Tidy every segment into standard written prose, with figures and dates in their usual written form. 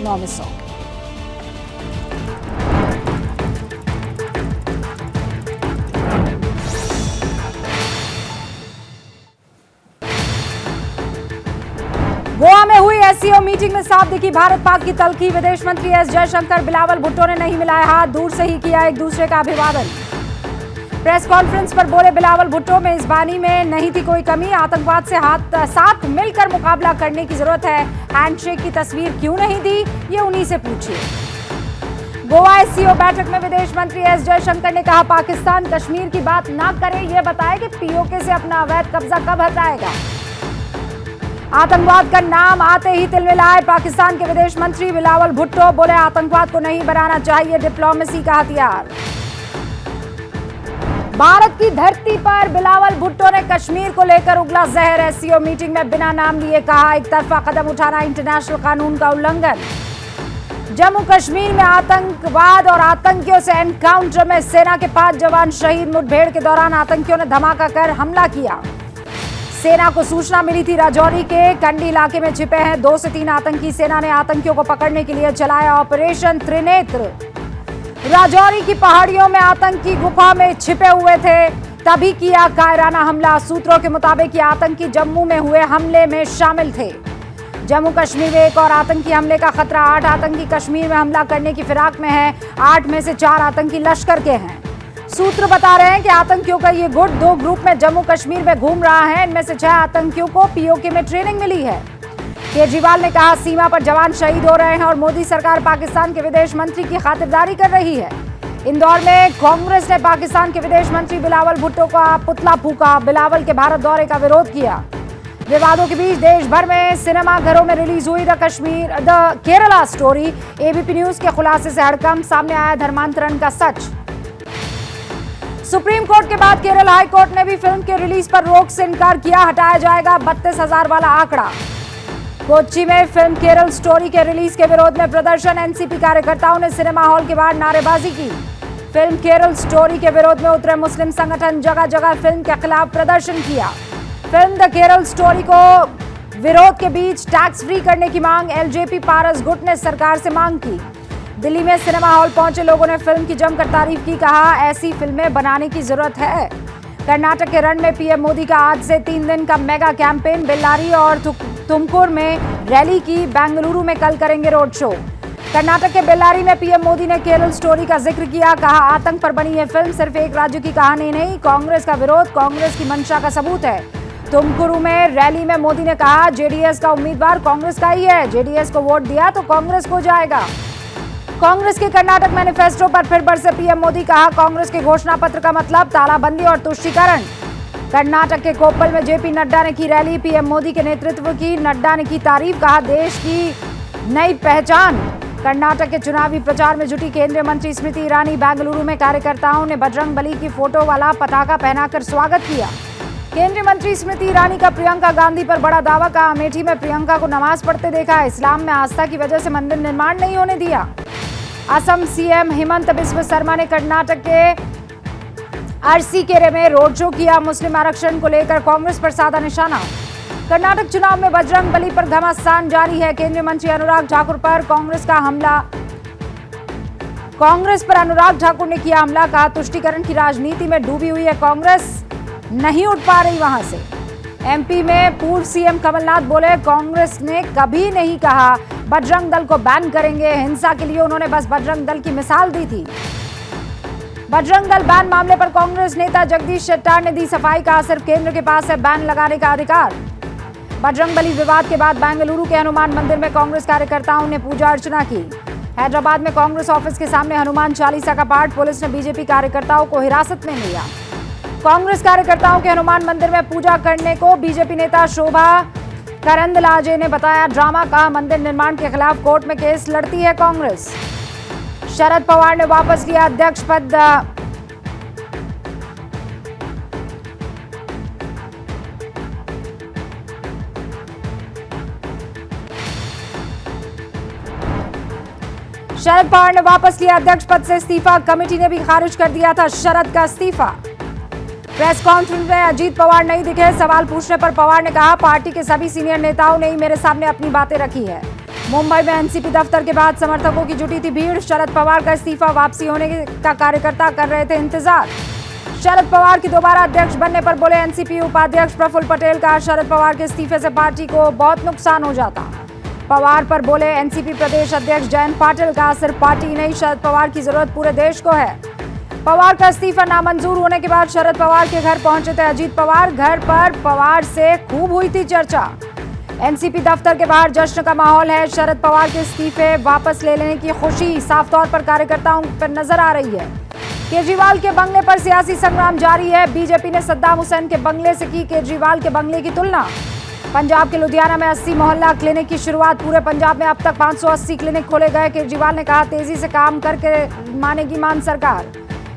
900। गोवा में हुई SCO meeting में साफ दिखी भारत पाक की तल्खी। विदेश मंत्री एस जयशंकर बिलावल भुट्टो ने नहीं मिलाए हाथ, दूर से ही किया एक दूसरे का अभिवादन। प्रेस कॉन्फ्रेंस पर बोले बिलावल भुट्टो, में इस बानी में नहीं थी कोई कमी, आतंकवाद से साथ मिलकर मुकाबला करने की जरूरत है। हैंडशेक की तस्वीर क्यों नहीं दी, ये उन्हीं से पूछिए। गोवा एससीओ बैठक में विदेश मंत्री एस जयशंकर ने कहा, पाकिस्तान कश्मीर की बात ना करे, ये बताए कि पीओके से अपना अवैध कब्जा कब हटाएगा। आतंकवाद का नाम आते ही तिलमिलाए पाकिस्तान के विदेश मंत्री बिलावल भुट्टो, बोले आतंकवाद को नहीं बनाना चाहिए डिप्लोमेसी का हथियार। भारत की धरती पर बिलावल भुट्टो ने कश्मीर को लेकर उगला जहर। एससीओ मीटिंग में बिना नाम लिए कहा, एक तरफा कदम उठाना इंटरनेशनल कानून का उल्लंघन। जम्मू कश्मीर में आतंकवाद और आतंकियों से एनकाउंटर में सेना के 5 जवान शहीद। मुठभेड़ के दौरान आतंकियों ने धमाका कर हमला किया। सेना को सूचना मिली थी राजौरी के कंडी इलाके में छिपे हैं 2 से 3 आतंकी। सेना ने आतंकियों को पकड़ने के लिए चलाया ऑपरेशन त्रिनेत्र। राजौरी की पहाड़ियों में आतंकी गुफा में छिपे हुए थे, तभी किया कायराना हमला। सूत्रों के मुताबिक ये आतंकी जम्मू में हुए हमले में शामिल थे। जम्मू कश्मीर में एक और आतंकी हमले का खतरा। 8 आतंकी कश्मीर में हमला करने की फिराक में हैं। 8 में से 4 आतंकी लश्कर के हैं। सूत्र बता रहे हैं कि आतंकियों का ये गुट 2 ग्रुप में जम्मू कश्मीर में घूम रहा है। इनमें से 6 आतंकियों को पीओके में ट्रेनिंग मिली है। केजरीवाल ने कहा, सीमा पर जवान शहीद हो रहे हैं और मोदी सरकार पाकिस्तान के विदेश मंत्री की खातिरदारी कर रही है। इंदौर में कांग्रेस ने पाकिस्तान के विदेश मंत्री बिलावल भुट्टो का पुतला फूका। बिलावल के भारत दौरे का विरोध किया। विवादों के बीच देश भर में सिनेमा घरों में रिलीज हुई the Kerala story. ABP news के खुलासे से हड़कंप, सामने आया धर्मांतरण का सच। सुप्रीम कोर्ट के बाद केरल हाई कोर्ट ने भी फिल्म के रिलीज पर रोक से इनकार किया। हटाया जाएगा 32,000 वाला आंकड़ा। कोच्चि में फिल्म केरल स्टोरी के रिलीज के विरोध में प्रदर्शन। एनसीपी कार्यकर्ताओं ने सिनेमा हॉल के बाहर नारेबाजी की। फिल्म केरल स्टोरी के विरोध में उतरे मुस्लिम संगठन जगह जगह फिल्म के खिलाफ प्रदर्शन किया। फिल्म द केरल स्टोरी को विरोध के बीच टैक्स फ्री करने की मांग। एलजेपी पारस गुट ने सरकार से मांग की। दिल्ली में सिनेमा हॉल पहुंचे लोगों ने फिल्म की जमकर तारीफ की। कहा, ऐसी फिल्में बनाने की जरूरत है। कर्नाटक के रण में पीएम मोदी का आज से 3 दिन का मेगा कैंपेन। बेल्लारी और तुमकुर में रैली की। बेंगलुरु में कल करेंगे रोड शो। कर्नाटक के बेल्लारी में पीएम मोदी ने केरल स्टोरी का जिक्र किया। कहा, आतंक पर बनी यह फिल्म सिर्फ एक राज्य की कहानी नहीं, कांग्रेस का विरोध, कांग्रेस की मंशा का सबूत है। तुमकुरु में रैली में मोदी ने कहा, जेडीएस का उम्मीदवार कांग्रेस का ही है। जेडीएस को वोट दिया तो कांग्रेस को जाएगा। कांग्रेस के कर्नाटक मैनिफेस्टो पर फिर बरसे पीएम मोदी। कहा, कांग्रेस के घोषणा पत्र का मतलब तालाबंदी और तुष्टीकरण। कर्नाटक के कोप्पल में जेपी नड्डा ने की रैली। पीएम मोदी के नेतृत्व की नड्डा ने की तारीफ। कहा, देश की नई पहचान। कर्नाटक के चुनावी प्रचार में जुटी केंद्रीय मंत्री स्मृति ईरानी। बेंगलुरु में कार्यकर्ताओं ने बजरंग बली की फोटो वाला पताका पहनाकर स्वागत किया। केंद्रीय मंत्री स्मृति ईरानी का प्रियंका गांधी पर बड़ा दावा। कहा, अमेठी में प्रियंका को नमाज पढ़ते देखा। इस्लाम में आस्था की वजह से मंदिर निर्माण नहीं होने दिया। असम सीएम हिमंत बिस्व शर्मा ने कर्नाटक के अरसीकेरे में रोड शो किया। मुस्लिम आरक्षण को लेकर कांग्रेस पर साधा निशाना। कर्नाटक चुनाव में बजरंग बली पर घमासान जारी है। केंद्रीय मंत्री अनुराग ठाकुर पर कांग्रेस का हमला। कांग्रेस पर अनुराग ठाकुर ने किया हमला। कहा, तुष्टीकरण की राजनीति में डूबी हुई है कांग्रेस, नहीं उठ पा रही वहां से। एमपी में पूर्व सीएम कमलनाथ बोले, कांग्रेस ने कभी नहीं कहा बजरंग दल को बैन करेंगे। हिंसा के लिए उन्होंने बस बजरंग दल की मिसाल दी थी। बजरंग दल बैन मामले पर कांग्रेस नेता जगदीश शेट्टार ने दी सफाई। कहा, सिर्फ केंद्र के पास है बैन लगाने का अधिकार। बजरंग बली विवाद के बाद बेंगलुरु के हनुमान मंदिर में कांग्रेस कार्यकर्ताओं ने पूजा अर्चना की। हैदराबाद में कांग्रेस ऑफिस के सामने हनुमान चालीसा का पाठ। पुलिस ने बीजेपी कार्यकर्ताओं को हिरासत में लिया। कांग्रेस कार्यकर्ताओं के हनुमान मंदिर में पूजा करने को बीजेपी नेता शोभा करंदलाजे ने बताया ड्रामा। कहा, मंदिर निर्माण के खिलाफ कोर्ट में केस लड़ती है कांग्रेस। शरद पवार ने वापस लिया अध्यक्ष पद। शरद पवार ने वापस लिया अध्यक्ष पद से इस्तीफा। कमेटी ने भी खारिज कर दिया था शरद का इस्तीफा। प्रेस कॉन्फ्रेंस में अजीत पवार नहीं दिखे। सवाल पूछने पर पवार ने कहा, पार्टी के सभी सीनियर नेताओं ने ही मेरे सामने अपनी बातें रखी है। मुंबई में एनसीपी दफ्तर के बाद समर्थकों की जुटी थी भीड़। शरद पवार का इस्तीफा वापसी होने का कार्यकर्ता कर रहे थे इंतजार। शरद पवार की दोबारा अध्यक्ष बनने पर बोले एनसीपी उपाध्यक्ष प्रफुल्ल पटेल का शरद पवार के इस्तीफे से पार्टी को बहुत नुकसान हो जाता। पवार पर बोले एनसीपी प्रदेश अध्यक्ष जयंत पाटिल का सिर्फ पार्टी नहीं शरद पवार की जरूरत पूरे देश को है। पवार का इस्तीफा नामंजूर होने के बाद शरद पवार के घर पहुंचे थे अजीत पवार। घर पर पवार से खूब हुई थी चर्चा। एनसीपी दफ्तर के बाहर जश्न का माहौल है। शरद पवार के इस्तीफे वापस ले लेने की खुशी साफ तौर पर कार्यकर्ताओं पर नजर आ रही है। केजरीवाल के बंगले पर सियासी संग्राम जारी है। बीजेपी ने सद्दाम हुसैन के बंगले से की केजरीवाल के बंगले की तुलना। पंजाब के लुधियाना में 80 मोहल्ला क्लिनिक की शुरुआत। पूरे पंजाब में अब तक 580 क्लिनिक खोले गए। केजरीवाल ने कहा तेजी से काम करके मानेगी मान सरकार।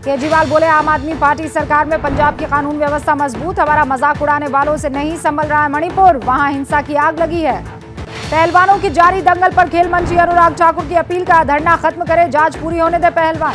केजरीवाल बोले आम आदमी पार्टी सरकार में पंजाब की कानून व्यवस्था मजबूत। हमारा मजाक उड़ाने वालों से नहीं संभल रहा है मणिपुर, वहां हिंसा की आग लगी है। पहलवानों की जारी दंगल पर खेल मंत्री अनुराग ठाकुर की अपील का धरना खत्म करे, जांच पूरी होने दे पहलवान।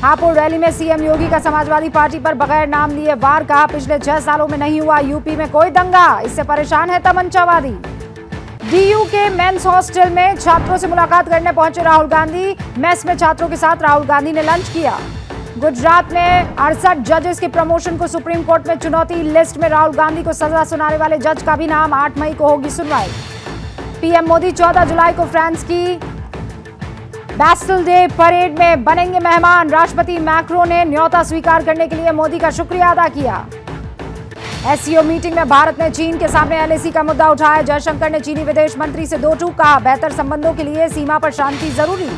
हापुड़ रैली में सीएम योगी का समाजवादी पार्टी पर बगैर नाम लिए वार। कहा पिछले 6 सालों में नहीं हुआ यूपी में कोई दंगा, इससे परेशान है तमंचावादी। डीयू के मेंस हॉस्टल में छात्रों से मुलाकात करने पहुंचे राहुल गांधी। मेस में छात्रों के साथ राहुल गांधी ने लंच किया। गुजरात में 68 जजेस के प्रमोशन को सुप्रीम कोर्ट में चुनौती। लिस्ट में राहुल गांधी को सजा सुनाने वाले जज का भी नाम। 8 मई को होगी सुनवाई। पीएम मोदी 14 जुलाई को फ्रांस की बैस्टिल डे परेड में बनेंगे मेहमान। राष्ट्रपति मैक्रो ने न्योता स्वीकार करने के लिए मोदी का शुक्रिया अदा किया। एससीओ मीटिंग में भारत ने चीन के सामने एलएसी का मुद्दा उठाया। जयशंकर ने चीनी विदेश मंत्री से दो टूक कहा, बेहतर संबंधों के लिए सीमा पर शांति जरूरी।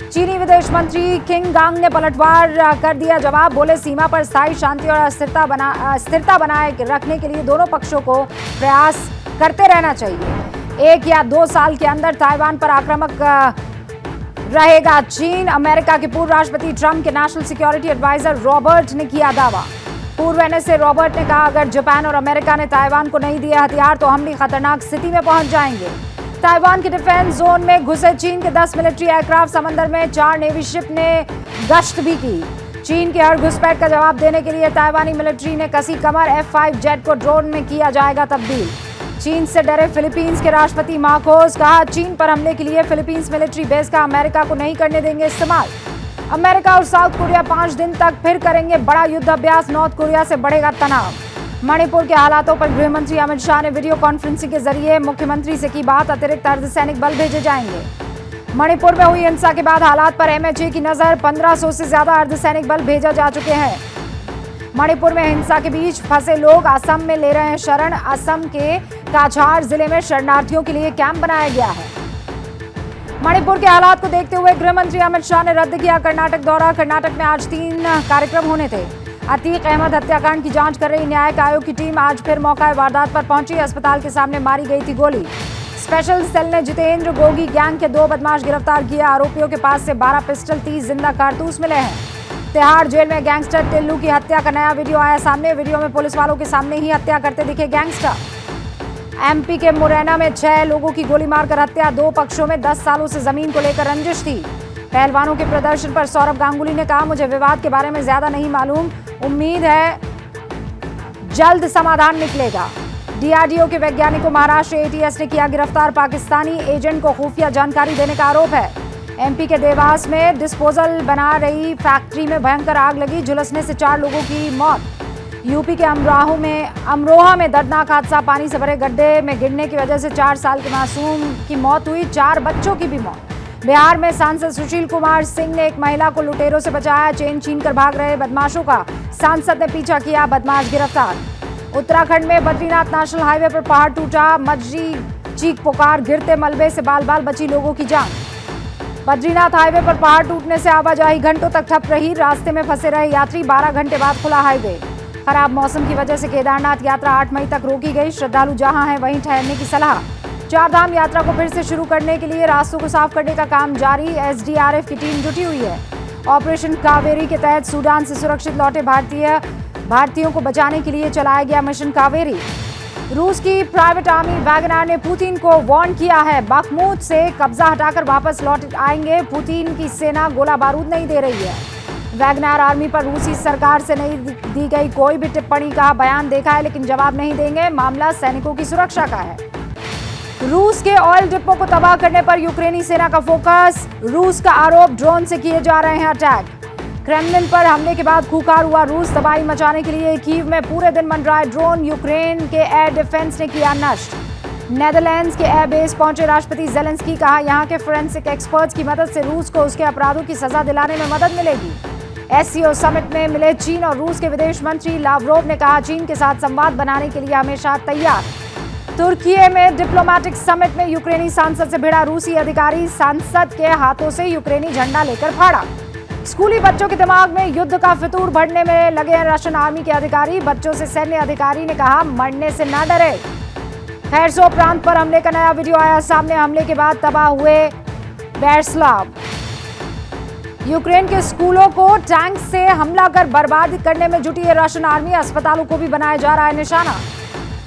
चीनी विदेश मंत्री किंग गांग ने पलटवार कर दिया जवाब। बोले सीमा पर स्थायी शांति और स्थिरता बनाए रखने के लिए दोनों पक्षों को प्रयास करते रहना चाहिए। 1 या 2 साल के अंदर ताइवान पर आक्रामक रहेगा चीन। अमेरिका के पूर्व राष्ट्रपति ट्रंप के नेशनल सिक्योरिटी एडवाइजर रॉबर्ट ने किया दावा। पूर्व एनएसए रॉबर्ट ने कहा अगर जापान और अमेरिका ने ताइवान को नहीं दिए हथियार तो हम भी खतरनाक स्थिति में पहुंच जाएंगे। ताइवान के डिफेंस जोन में घुसे चीन के 10 मिलिट्री एयरक्राफ्ट। समंदर में 4 नेवी शिप ने गश्त भी की। चीन के हर घुसपैठ का जवाब देने के लिए ताइवानी मिलिट्री ने कसी कमर। F-5 जेट को ड्रोन में किया जाएगा तब्दील। चीन से डरे फिलीपींस के राष्ट्रपति मार्कोस। कहा चीन पर हमले के लिए फिलीपींस मिलिट्री बेस का अमेरिका को नहीं करने देंगे इस्तेमाल। अमेरिका और साउथ कोरिया 5 दिन तक फिर करेंगे बड़ा युद्ध अभ्यास। नॉर्थ कोरिया से बढ़ेगा तनाव। मणिपुर के हालातों पर गृह मंत्री अमित शाह ने वीडियो कॉन्फ्रेंसिंग के जरिए मुख्यमंत्री से की बात। अतिरिक्त अर्धसैनिक बल भेजे जाएंगे। मणिपुर में हुई हिंसा के बाद हालात पर एमएचए की नजर। 1500 से ज्यादा अर्धसैनिक बल भेजा जा चुके हैं। मणिपुर में हिंसा के बीच फंसे लोग असम में ले रहे हैं शरण। असम के काछार जिले में शरणार्थियों के लिए कैंप बनाया गया है। मणिपुर के हालात को देखते हुए गृह मंत्री अमित शाह ने रद्द किया कर्नाटक दौरा। कर्नाटक में आज 3 कार्यक्रम होने थे। अतीक अहमद हत्याकांड की जांच कर रही न्यायिक आयोग की टीम आज फिर मौका वारदात पर पहुंची। अस्पताल के सामने मारी गई थी गोली। स्पेशल सेल ने जितेंद्र गोगी गैंग के 2 बदमाश गिरफ्तार किए। आरोपियों के पास से 12 पिस्टल 30 जिंदा कारतूस मिले हैं। तिहाड़ जेल में गैंगस्टर टिल्लू की हत्या का नया वीडियो आया सामने। वीडियो में पुलिस वालों के सामने ही हत्या करते दिखे गैंगस्टर। एमपी के मुरैना में 6 लोगों की गोली मारकर हत्या। 2 पक्षों में 10 सालों से जमीन को लेकर रंजिश थी। पहलवानों के प्रदर्शन पर सौरभ गांगुली ने कहा मुझे विवाद के बारे में ज्यादा नहीं मालूम, उम्मीद है जल्द समाधान निकलेगा। डीआरडीओ के वैज्ञानिक को महाराष्ट्र एटीएस ने किया गिरफ्तार। पाकिस्तानी एजेंट को खुफिया जानकारी देने का आरोप है। एमपी के देवास में डिस्पोजल बना रही फैक्ट्री में भयंकर आग लगी। झुलसने से 4 लोगों की मौत। यूपी के अमरोहा में दर्दनाक हादसा। पानी से भरे गड्ढे में गिरने की वजह से 4 साल के मासूम की मौत हुई। 4 बच्चों की भी मौत। बिहार में सांसद सुशील कुमार सिंह ने एक महिला को लुटेरों से बचाया। चेन छीनकर भाग रहे बदमाशों का सांसद ने पीछा किया, बदमाश गिरफ्तार। उत्तराखंड में बद्रीनाथ नेशनल हाईवे पर पहाड़ टूटा। मजरी चीख पुकार, गिरते मलबे से बाल बाल बची लोगों की जान। बद्रीनाथ हाईवे पर पहाड़ टूटने से आवाजाही घंटों तक ठप रही। रास्ते में फंसे रहे यात्री। 12 घंटे बाद खुला हाईवे। खराब मौसम की वजह से केदारनाथ यात्रा 8 मई तक रोकी गई। श्रद्धालु जहां हैं वहीं ठहरने की सलाह। 4 धाम यात्रा को फिर से शुरू करने के लिए रास्तों को साफ करने का काम जारी। एसडीआरएफ की टीम जुटी हुई है। ऑपरेशन कावेरी के तहत सूडान से सुरक्षित लौटे भारतीयों को बचाने के लिए चलाया गया मिशन कावेरी। रूस की प्राइवेट आर्मी वैगनर ने पुतिन को वार्न किया है, बखमुत से कब्जा हटाकर वापस लौट आएंगे। पुतिन की सेना गोला बारूद नहीं दे रही है। वैगनर आर्मी पर रूसी सरकार से नहीं दी गई कोई भी टिप्पणी का बयान देखा है लेकिन जवाब नहीं देंगे। मामला सैनिकों की सुरक्षा का है। रूस के ऑयल डिपो को तबाह करने पर यूक्रेनी सेना का फोकस। रूस का आरोप, ड्रोन से किए जा रहे हैं अटैक। क्रेमलिन पर हमले के बाद खूंखार हुआ रूस। तबाही मचाने के लिए कीव में पूरे दिन मंडराए ड्रोन। यूक्रेन के एयर डिफेंस ने किया नष्ट। नेदरलैंड्स के एयरबेस पहुंचे राष्ट्रपति जेलेंस्की। कहा, यहां के फोरेंसिक एक्सपर्ट्स की मदद से रूस को उसके अपराधों की सजा दिलाने में मदद मिलेगी। एससीओ समिट में मिले चीन और रूस के विदेश मंत्री। लावरोव ने कहा, चीन के साथ संवाद बनाने के लिए हमेशा तैयार। तुर्की में डिप्लोमेटिक समिट में यूक्रेनी सांसद से भिड़ा रूसी अधिकारी। सांसद के हाथों से यूक्रेनी झंडा लेकर फाड़ा। स्कूली बच्चों के दिमाग में युद्ध का फितूर भरने में लगे रशियन आर्मी के अधिकारी। बच्चों से सैन्य अधिकारी ने कहा, मरने से ना डरे। खैरसो प्रांत पर हमले का नया वीडियो आया सामने। हमले के बाद तबाह हुए बेरस्लाव। यूक्रेन के स्कूलों को टैंक से हमला कर बर्बाद करने में जुटी है रशियन आर्मी। अस्पतालों को भी बनाया जा रहा है निशाना।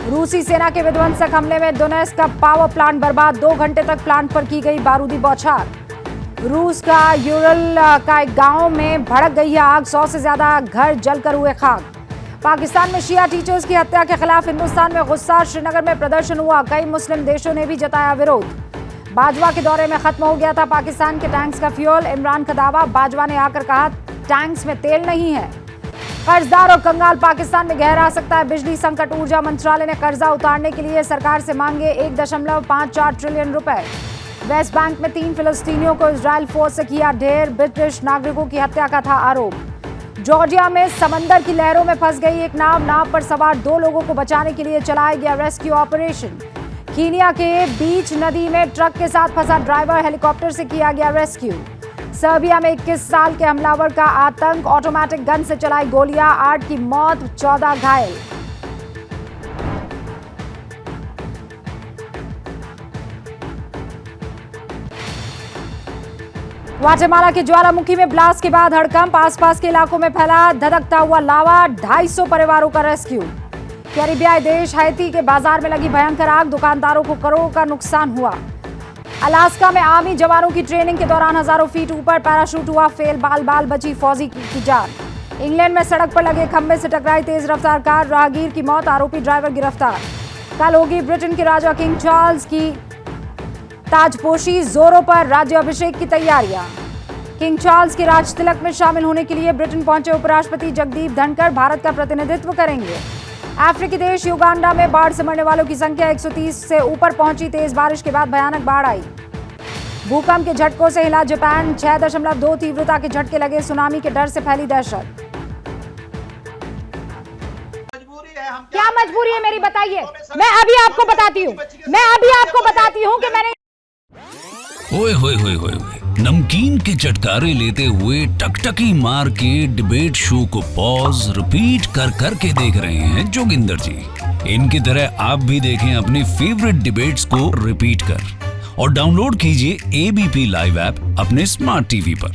रूसी सेना के विध्वंसक हमले में दोनेत्स्क का पावर प्लांट बर्बाद। 2 घंटे तक प्लांट पर की गई बारूदी बौछार। रूस का यूरल का एक गांव में भड़क गई है आग। 100 से ज्यादा घर जलकर हुए खाक। पाकिस्तान में शिया टीचर्स की हत्या के खिलाफ हिंदुस्तान में गुस्सा। श्रीनगर में प्रदर्शन हुआ। कई मुस्लिम देशों ने भी जताया विरोध। बाजवा के दौरे में खत्म हो गया था पाकिस्तान के टैंक्स का फ्यूल। इमरान का दावा, बाजवा ने आकर कहा, टैंक्स में तेल नहीं है। कर्जदार और कंगाल पाकिस्तान में गहरा सकता है बिजली संकट। ऊर्जा मंत्रालय ने कर्जा उतारने के लिए सरकार से मांगे 1.54 ट्रिलियन रुपए। वेस्ट बैंक में 3 फिलिस्तीनियों को इजरायल फोर्स से किया ढेर। ब्रिटिश नागरिकों की हत्या का था आरोप। जॉर्जिया में समंदर की लहरों में फंस गई एक नाव पर सवार 2 लोगों को बचाने के लिए चलाया गया रेस्क्यू ऑपरेशन। कीनिया के बीच नदी में ट्रक के साथ फंसा ड्राइवर। हेलीकॉप्टर से किया गया रेस्क्यू। सर्बिया में 21 साल के हमलावर का आतंक। ऑटोमेटिक गन से चलाई गोलियां। 8 की मौत, 14 घायल। ग्वाटेमाला के ज्वालामुखी में ब्लास्ट के बाद हड़कंप। आसपास के इलाकों में फैला धधकता हुआ लावा। 250 परिवारों का रेस्क्यू। कैरिबियाई देश हैती के बाजार में लगी भयंकर आग। दुकानदारों को करोड़ों का नुकसान हुआ। अलास्का में आर्मी जवानों की ट्रेनिंग के दौरान हजारों फीट ऊपर पैराशूट हुआ फेल। बाल बची फौजी की जान। इंग्लैंड में सड़क पर लगे खंबे से टकराई तेज रफ्तार कार। राहगीर की मौत, आरोपी ड्राइवर गिरफ्तार। कल होगी ब्रिटेन के राजा किंग चार्ल्स की ताजपोशी। जोरों पर राज्याभिषेक की तैयारियां। किंग चार्ल्स के राज तिलक में शामिल होने के लिए ब्रिटेन पहुंचे उपराष्ट्रपति जगदीप धनखड़ भारत का प्रतिनिधित्व करेंगे। अफ्रीकी देश युगांडा में बाढ़ से मरने वालों की संख्या 130 से ऊपर पहुंची। तेज बारिश के बाद भयानक बाढ़ आई। भूकंप के झटकों से हिला जापान। 6.2 तीव्रता के झटके लगे। सुनामी के डर से फैली दहशत। क्या मजबूरी है मेरी, बताइए। मैं अभी आपको बताती हूँ कि मैंने ओए होए होए होए नमकीन के चटकारे लेते हुए टकटकी मार के डिबेट शो को पॉज रिपीट कर करके देख रहे हैं जोगिंदर जी। इनकी तरह आप भी देखें अपने फेवरेट डिबेट्स को रिपीट कर और डाउनलोड कीजिए एबीपी लाइव ऐप अपने स्मार्ट टीवी पर।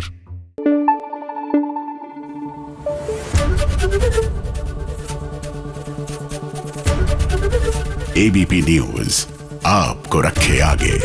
एबीपी न्यूज आपको रखे आगे।